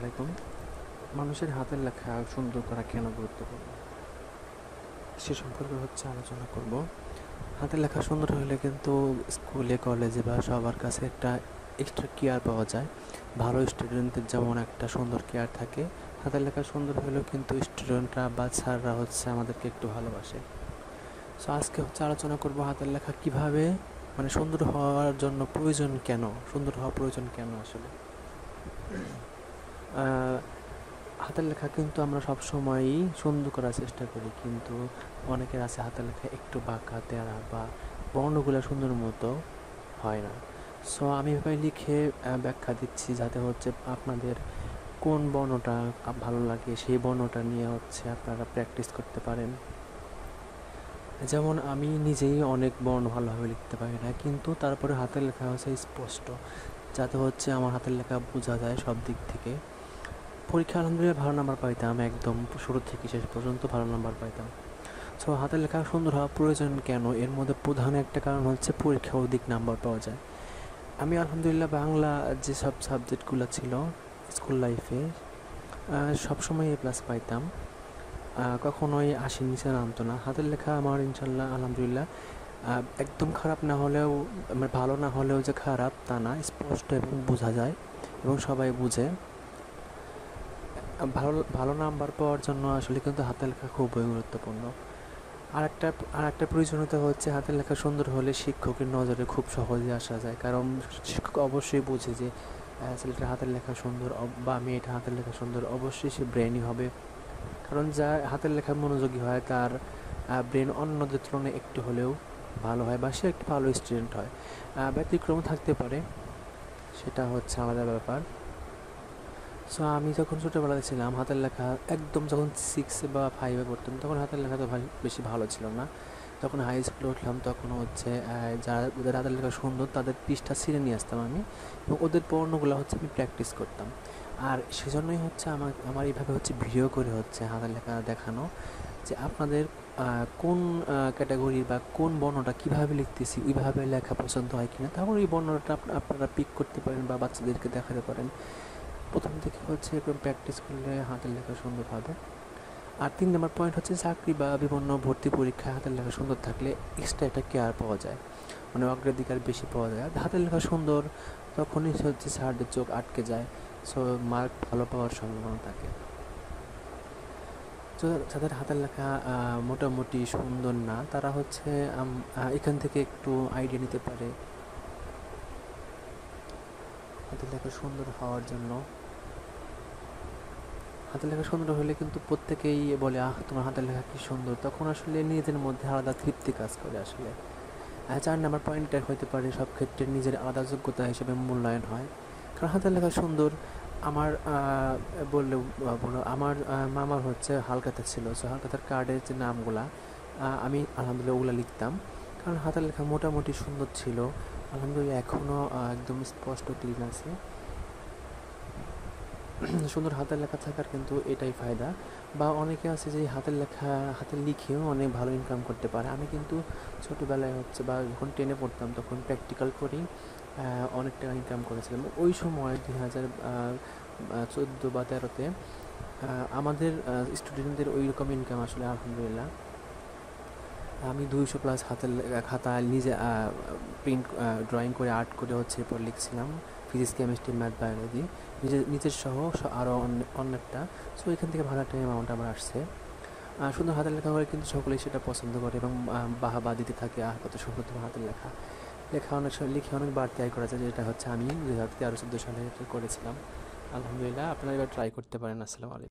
আলাইকুম। মানুষের হাতের লেখা সুন্দর করা কেন গুরুত্বপূর্ণ সে সম্পর্কে আলোচনা করব। হাতের লেখা সুন্দর হলে কিন্তু স্কুলে কলেজে বা সবার কাছে একটা এক্সট্রা কেয়ার পাওয়া যায়। ভালো স্টুডেন্টদের যেমন একটা সুন্দর কেয়ার থাকে, হাতের লেখা সুন্দর হলেও কিন্তু স্টুডেন্টরা বা স্যাররা আমাদেরকে একটু ভালোবাসে। সো আজকে আলোচনা করব হাতের লেখা কিভাবে সুন্দর হওয়ার জন্য প্রয়োজন, কেন সুন্দর হওয়া প্রয়োজন কেন আসলে। হাতের লেখা কিন্তু আমরা সবসময়ই সুন্দর করার চেষ্টা করি, কিন্তু অনেকের আছে হাতের লেখা একটু বাঁকা তেরা বা বর্ণগুলো সুন্দর মতো হয় না। সো আমি এভাবে লিখে ব্যাখ্যা দিচ্ছি যাতে আপনাদের কোন বর্ণটা ভালো লাগে সেই বর্ণটা নিয়ে আপনারা প্র্যাকটিস করতে পারেন। যেমন আমি নিজেই অনেক বর্ণ ভালোভাবে লিখতে পারি না, কিন্তু তারপরে হাতের লেখা স্পষ্ট, যাতে আমার হাতের লেখা বোঝা যায় সব দিক থেকে। পরীক্ষা আলহামদুলিল্লাহ ভালো নাম্বার পাইতাম, একদম শুরু থেকে শেষ পর্যন্ত ভালো নাম্বার পাইতাম। সো হাতের লেখা সুন্দর হওয়া প্রয়োজন কেন, এর মধ্যে প্রধান একটা কারণ পরীক্ষা অধিক নাম্বার পাওয়া যায়। আমি আলহামদুলিল্লাহ বাংলা যে সব সাবজেক্টগুলো ছিল স্কুল লাইফে সবসময় A+ পাইতাম, কখনোই 80 নিচে নামতো না। হাতের লেখা আমার ইনশাল্লাহ আলহামদুলিল্লাহ একদম খারাপ না হলেও, ভালো না হলেও যে খারাপ তা না, স্পষ্ট এবং বোঝা যায় এবং সবাই বুঝে। ভালো নাম্বার পাওয়ার জন্য আসলে কিন্তু হাতের লেখা খুবই গুরুত্বপূর্ণ। আর একটা প্রয়োজনীয়তা হাতের লেখা সুন্দর হলে শিক্ষকের নজরে খুব সহজে আসা যায়, কারণ শিক্ষক অবশ্যই বুঝে যে ছেলেটার হাতের লেখা সুন্দর বা মেয়েটা হাতের লেখা সুন্দর, অবশ্যই সে ব্রেনই হবে। কারণ যা হাতের লেখা মনোযোগী হয় তার ব্রেন অন্যদের তুলনায় একটু হলেও ভালো হয় বা সে একটু ভালো স্টুডেন্ট হয়। ব্যতিক্রম থাকতে পারে, সেটা আলাদা ব্যাপার। সো আমি যখন ছোটোবেলায় ছিলাম, হাতের লেখা একদম যখন 6 বা 5-এ পড়তাম, তখন হাতের লেখা তো বেশি ভালো ছিল না। যখন হাই স্কুলে উঠলাম তখন যাদের হাতের লেখা সুন্দর তাদের পৃষ্ঠা ছিঁড়ে নিয়ে আসতাম আমি, এবং ওদের বর্ণগুলো আমি প্র্যাকটিস করতাম। আর সেজন্যই আমার এইভাবে ভিডিও করে হাতের লেখা দেখানো, যে আপনাদের কোন ক্যাটাগরির বা কোন বর্ণটা কীভাবে লিখতেছি ওইভাবে লেখা পছন্দ হয় কিনা, তারপর এই বর্ণটা আপনারা পিক করতে পারেন বা বাচ্চাদেরকে দেখাতে পারেন। প্রথম থেকে এরকম প্র্যাকটিস করলে হাতের লেখা সুন্দর হবে। আর 3 নম্বর পয়েন্ট চাকরি বা বিভিন্ন ভর্তি পরীক্ষায় হাতের লেখা সুন্দর থাকলে এক্সট্রা একটা কেয়ার পাওয়া যায়, অগ্রাধিকার বেশি পাওয়া যায়। হাতের লেখা সুন্দর তখনই স্যারদের চোখ আটকে যায়, সো মার্ক ভালো পাওয়ার সম্ভাবনা থাকে। তো যাদের হাতের লেখা মোটামুটি সুন্দর না, তারা এখান থেকে একটু আইডিয়া নিতে পারে হাতের লেখা সুন্দর হওয়ার জন্য। হাতের লেখা সুন্দর হলে কিন্তু প্রত্যেকেই বলে, তোমার হাতের লেখা কি সুন্দর, তখন আসলে নিজেদের মধ্যে আলাদা তৃপ্তি কাজ করে আসলে। 4 নম্বর পয়েন্টটা হতে পারে সব ক্ষেত্রে নিজের আলাদা যোগ্যতা হিসেবে মূল্যায়ন হয়। কারণ হাতের লেখা সুন্দর, আমার আমার মামার হালখাতা ছিল, সো হালখাতার কার্ডের যে নামগুলা আমি আলহামদুলিল্লাহ ওগুলো লিখতাম, কারণ হাতের লেখা মোটামুটি সুন্দর ছিল। আলহামদুলিল্লাহ এখনও একদম স্পষ্ট ক্লিন আছে। সুন্দর হাতের লেখা থাকার কিন্তু এটাই ফায়দা। বা অনেকে আছে যে হাতের লেখা হাতে লিখেও অনেক ভালো ইনকাম করতে পারে। আমি কিন্তু ছোটোবেলায় বা যখন 10-এ পড়তাম তখন প্র্যাকটিক্যাল করেই অনেক টাকা ইনকাম করেছিলাম। ওই সময় 2014 বা 13-তে আমাদের স্টুডেন্টদের ওই রকম ইনকাম আসলে আলহামদুলিল্লাহ। আমি 200+ হাতের খাতা নিজে প্রিন্ট ড্রয়িং করে আর্ট করে এরপর লিখছিলাম ফিজিক্স, কেমিস্ট্রি, ম্যাথ, বায়োলজি নিজের সহ আরও অনেকটা। সো এখান থেকে ভালো একটা অ্যামাউন্ট আমার আসছে। সুন্দর হাতের লেখা করে কিন্তু সকলেই সেটা পছন্দ করে এবং বাহবা দিতে থাকে, কত সুন্দর তোমার হাতের লেখা। অনেক সময় লিখে অনেক বাড়তি আয় করা যায়, যেটা আমি 2013-14 সালে করেছিলাম। আলহামদুলিল্লাহ, আপনারা এবার ট্রাই করতে পারেন। আসসালামু আলাইকুম।